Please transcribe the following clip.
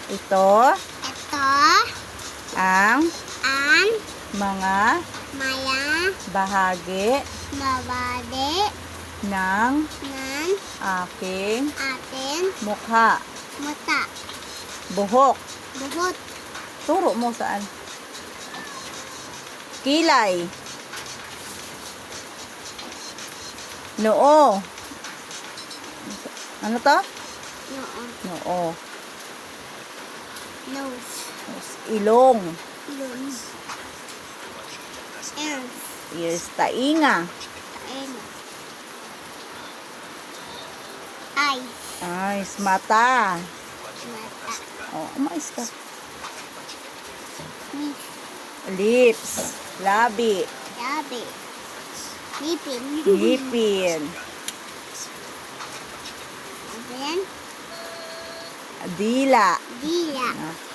Ito Ito ang ang mga maya bahagi babade ng ng aking ating mukha. mata. Buhok. Buhot. Turo mo saan. Kilay. Noo. Ano to? Noon. Noo. Nose. Ilong. Lungs. Ears. Ears. Tainga. Taeno. Eyes. Eyes. Mata. Mata. Oh, umayos ka. Lips. Lips. Labi. Labi. Lipin. Ngipin. Ano yan? Dila. Dila. Okay.